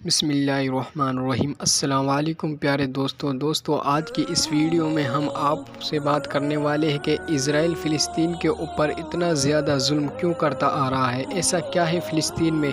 بسم اللہ الرحمن الرحیم۔ السلام علیکم پیارے دوستو آج کی اس ویڈیو میں ہم آپ سے بات کرنے والے ہیں کہ اسرائیل فلسطین کے اوپر اتنا زیادہ ظلم کیوں کرتا آ رہا ہے، ایسا کیا ہے فلسطین میں۔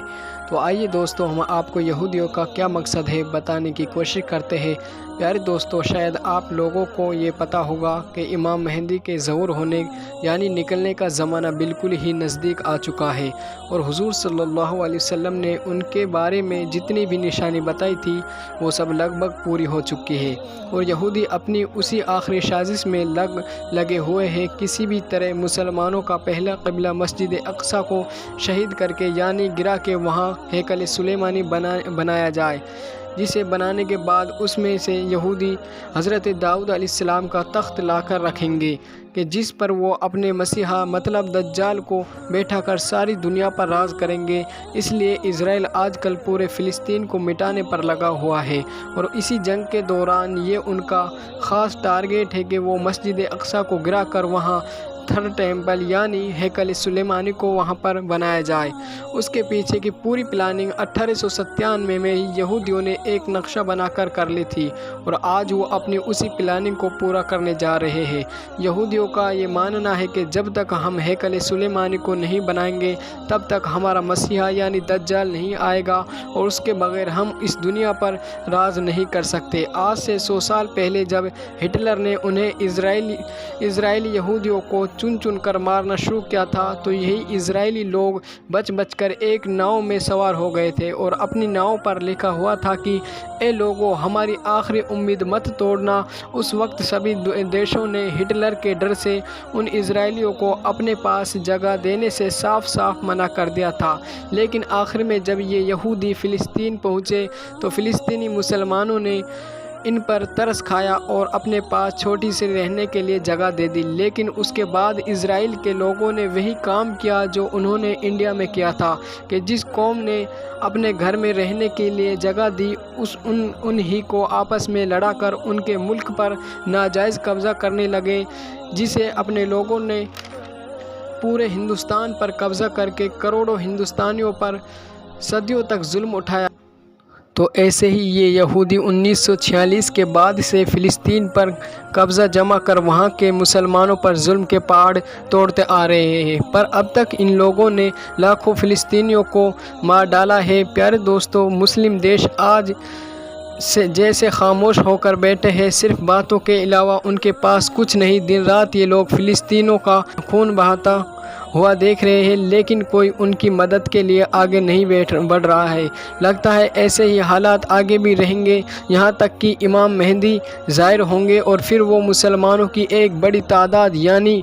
تو آئیے دوستو ہم آپ کو یہودیوں کا کیا مقصد ہے بتانے کی کوشش کرتے ہیں۔ پیارے دوستو شاید آپ لوگوں کو یہ پتہ ہوگا کہ امام مہدی کے ظہور ہونے یعنی نکلنے کا زمانہ بالکل ہی نزدیک آ چکا ہے، اور حضور صلی اللہ علیہ وسلم نے ان کے بارے میں جتنی بھی نشانی بتائی تھی وہ سب لگ بھگ پوری ہو چکی ہے، اور یہودی اپنی اسی آخری سازش میں لگے ہوئے ہیں کسی بھی طرح مسلمانوں کا پہلا قبلہ مسجد اقصی کو شہید کر کے یعنی گرا کے وہاں ہیکل سلیمانی بنایا جائے، جسے بنانے کے بعد اس میں سے یہودی حضرت داؤد علیہ السلام کا تخت لا کر رکھیں گے کہ جس پر وہ اپنے مسیحا مطلب دجال کو بیٹھا کر ساری دنیا پر راج کریں گے۔ اس لیے اسرائیل آج کل پورے فلسطین کو مٹانے پر لگا ہوا ہے، اور اسی جنگ کے دوران یہ ان کا خاص ٹارگیٹ ہے کہ وہ مسجد اقصی کو گرا کر وہاں تھرڈ ٹیمپل یعنی ہیکل سلیمانی کو وہاں پر بنایا جائے۔ اس کے پیچھے کی پوری پلاننگ 1897 میں ہی یہودیوں نے ایک نقشہ بنا کر لی تھی، اور آج وہ اپنی اسی پلاننگ کو پورا کرنے جا رہے ہیں۔ یہودیوں کا یہ ماننا ہے کہ جب تک ہم ہیکل سلیمانی کو نہیں بنائیں گے تب تک ہمارا مسیحا یعنی دجال نہیں آئے گا، اور اس کے بغیر ہم اس دنیا پر راج نہیں کر سکتے۔ آج سے 100 سال پہلے جب ہٹلر نے انہیں اسرائیلی یہودیوں کو چن کر مارنا شروع کیا تھا تو یہی اسرائیلی لوگ بچ کر ایک ناؤ میں سوار ہو گئے تھے، اور اپنی ناؤ پر لکھا ہوا تھا کہ اے لوگو ہماری آخری امید مت توڑنا۔ اس وقت سبھی دیشوں نے ہٹلر کے ڈر سے ان اسرائیلیوں کو اپنے پاس جگہ دینے سے صاف منع کر دیا تھا، لیکن آخر میں جب یہ یہودی فلسطین پہنچے تو فلسطینی مسلمانوں نے ان پر ترس کھایا اور اپنے پاس چھوٹی سی رہنے کے لیے جگہ دے دی، لیکن اس کے بعد اسرائیل کے لوگوں نے وہی کام کیا جو انہوں نے انڈیا میں کیا تھا کہ جس قوم نے اپنے گھر میں رہنے کے لیے جگہ دی انہی کو آپس میں لڑا کر ان کے ملک پر ناجائز قبضہ کرنے لگے، جسے اپنے لوگوں نے پورے ہندوستان پر قبضہ کر کے کروڑوں ہندوستانیوں پر صدیوں تک ظلم اٹھایا۔ تو ایسے ہی یہ یہودی 1946 کے بعد سے فلسطین پر قبضہ جما کر وہاں کے مسلمانوں پر ظلم کے پہاڑ توڑتے آ رہے ہیں، پر اب تک ان لوگوں نے لاکھوں فلسطینیوں کو مار ڈالا ہے۔ پیارے دوستو مسلم دیش آج جیسے خاموش ہو کر بیٹھے ہیں، صرف باتوں کے علاوہ ان کے پاس کچھ نہیں۔ دن رات یہ لوگ فلسطینیوں کا خون بہاتا ہوا دیکھ رہے ہیں، لیکن کوئی ان کی مدد کے لیے آگے نہیں بڑھ رہا ہے۔ لگتا ہے ایسے ہی حالات آگے بھی رہیں گے یہاں تک کہ امام مہدی ظاہر ہوں گے، اور پھر وہ مسلمانوں کی ایک بڑی تعداد یعنی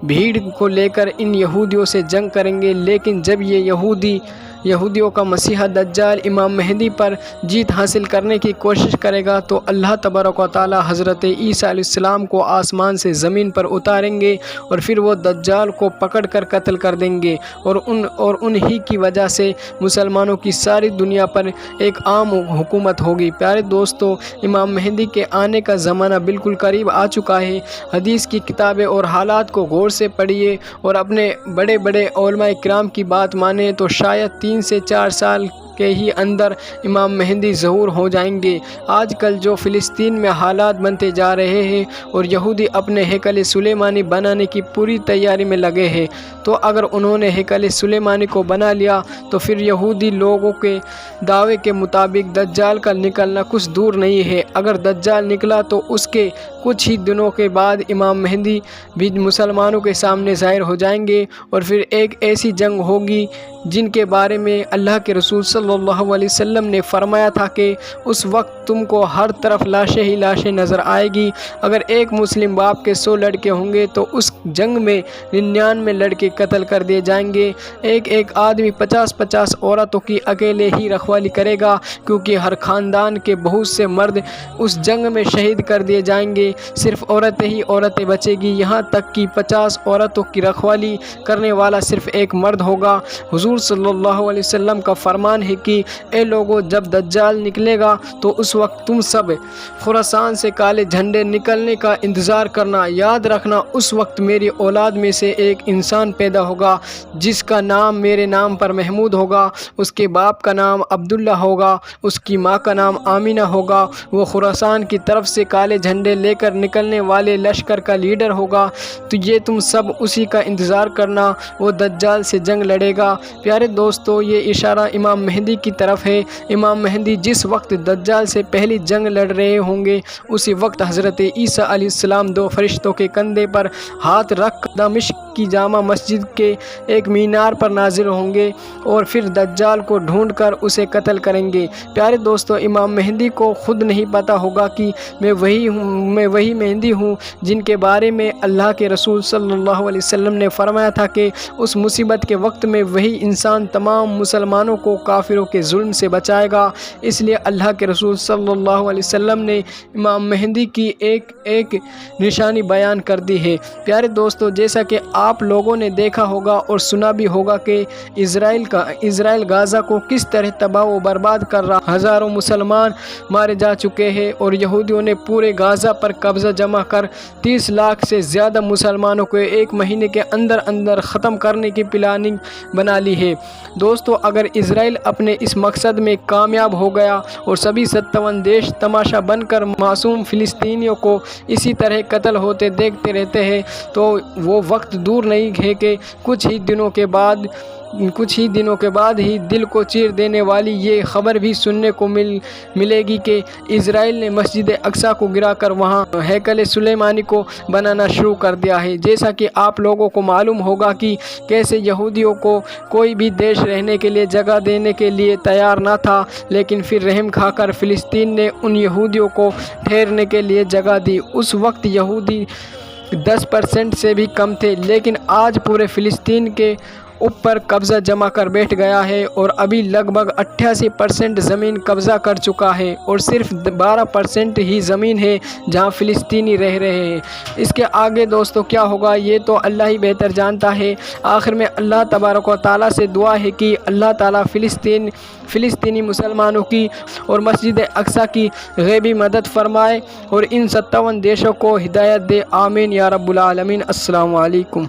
بھیڑ کو لے کر ان یہودیوں سے جنگ کریں گے۔ لیکن جب یہ یہودیوں کا مسیحا دجال امام مہدی پر جیت حاصل کرنے کی کوشش کرے گا تو اللہ تبارک و تعالی حضرت عیسیٰ علیہ السلام کو آسمان سے زمین پر اتاریں گے، اور پھر وہ دجال کو پکڑ کر قتل کر دیں گے، اور انہی کی وجہ سے مسلمانوں کی ساری دنیا پر ایک عام حکومت ہوگی۔ پیارے دوستو امام مہدی کے آنے کا زمانہ بالکل قریب آ چکا ہے۔ حدیث کی کتابیں اور حالات کو غور سے پڑھیے اور اپنے بڑے علماء کرام کی بات مانیں تو شاید 3 سے 4 سال کے ہی اندر امام مہدی ظہور ہو جائیں گے۔ آج کل جو فلسطین میں حالات بنتے جا رہے ہیں اور یہودی اپنے ہیکل سلیمانی بنانے کی پوری تیاری میں لگے ہیں، تو اگر انہوں نے ہیکل سلیمانی کو بنا لیا تو پھر یہودی لوگوں کے دعوے کے مطابق دجال کا نکلنا کچھ دور نہیں ہے۔ اگر دجال نکلا تو اس کے کچھ ہی دنوں کے بعد امام مہدی بھی مسلمانوں کے سامنے ظاہر ہو جائیں گے، اور پھر ایک ایسی جنگ ہوگی جن کے بارے میں اللہ کے رسول صلی اللہ علیہ وسلم نے فرمایا تھا کہ اس وقت تم کو ہر طرف لاشیں ہی لاشیں نظر آئے گی۔ اگر ایک مسلم باپ کے 100 لڑکے ہوں گے تو اس جنگ میں 99 لڑکے قتل کر دیے جائیں گے۔ ایک آدمی 50 عورتوں کی اکیلے ہی رکھوالی کرے گا، کیونکہ ہر خاندان کے بہت سے مرد اس جنگ میں شہید کر دیے جائیں گے، صرف عورتیں بچے گی، یہاں تک کہ 50 عورتوں کی رکھوالی کرنے والا صرف ایک مرد ہوگا۔ حضور صلی اللہ علیہ وسلم کا فرمان ہے ہے کہ اے لوگو، جب دجال نکلے گا تو اس وقت تم سب خراسان سے کالے جھنڈے نکلنے کا انتظار کرنا۔ یاد رکھنا اس وقت میری اولاد میں سے ایک انسان پیدا ہوگا جس کا نام میرے نام پر محمود ہوگا، اس کے باپ کا نام عبداللہ ہوگا، اس کی ماں کا نام آمینہ ہوگا۔ وہ خراسان کی طرف سے کالے جھنڈے لے کر نکلنے والے لشکر کا لیڈر ہوگا۔ تو یہ تم سب اسی کا انتظار کرنا، وہ دجال سے جنگ لڑے گا۔ پیارے دوستو، یہ اشارہ امام مہدی کی طرف ہے۔ امام مہدی جس وقت دجال سے پہلی جنگ لڑ رہے ہوں گے، اسی وقت حضرت عیسیٰ علیہ السلام دو فرشتوں کے کندھے پر ہاتھ رکھ دمشق کی جامع مسجد کے ایک مینار پر نازل ہوں گے اور پھر دجال کو ڈھونڈ کر اسے قتل کریں گے۔ پیارے دوستو، امام مہدی کو خود نہیں پتا ہوگا کہ میں وہی مہدی ہوں جن کے بارے میں اللہ کے رسول صلی اللہ علیہ وسلم نے فرمایا تھا کہ اس مصیبت کے وقت میں وہی انسان تمام مسلمانوں کو کافروں کے ظلم سے بچائے گا۔ اس لیے اللہ کے رسول صلی اللہ علیہ وسلم نے امام مہدی کی ایک نشانی بیان کر دی ہے۔ پیارے دوستو، جیسا کہ آپ لوگوں نے دیکھا ہوگا اور سنا بھی ہوگا کہ اسرائیل غزہ کو کس طرح تباہ و برباد کر رہا، ہزاروں مسلمان مارے جا چکے ہیں اور یہودیوں نے پورے غزہ پر قبضہ جمع کر 30 لاکھ سے زیادہ مسلمانوں کو ایک مہینے کے اندر ختم کرنے کی پلاننگ بنا لی ہے۔ دوستو، اگر اسرائیل اپنے اس مقصد میں کامیاب ہو گیا اور سبھی 57 دیش تماشا بن کر معصوم فلسطینیوں کو اسی طرح قتل ہوتے دیکھتے رہتے ہیں، تو وہ وقت دور نہیں ہے کہ کچھ ہی دنوں کے بعد ہی دل کو چیر دینے والی یہ خبر بھی سننے کو ملے گی کہ اسرائیل نے مسجد اقصیٰ کو گرا کر وہاں ہیکل سلیمانی کو بنانا شروع کر دیا ہے۔ جیسا کہ آپ لوگوں کو معلوم ہوگا کہ کیسے یہودیوں کو کوئی بھی دیش رہنے کے لیے جگہ دینے کے لیے تیار نہ تھا، لیکن پھر رحم کھا کر فلسطین نے ان یہودیوں کو ٹھہرنے کے لیے جگہ دی۔ اس وقت یہودی 10% سے بھی کم تھے، لیکن آج پورے فلسطین کے اوپر قبضہ جما کر بیٹھ گیا ہے اور ابھی لگ بھگ 88% زمین قبضہ کر چکا ہے اور صرف 12% ہی زمین ہے جہاں فلسطینی رہ رہے ہیں۔ اس کے آگے دوستو کیا ہوگا یہ تو اللہ ہی بہتر جانتا ہے۔ آخر میں اللہ تبارک و تعالیٰ سے دعا ہے کہ اللہ تعالیٰ فلسطینی مسلمانوں کی اور مسجد اقصیٰ کی غیبی مدد فرمائے اور ان 57 دیشوں کو ہدایت دے، آمین یا رب العالمین۔ السلام علیکم۔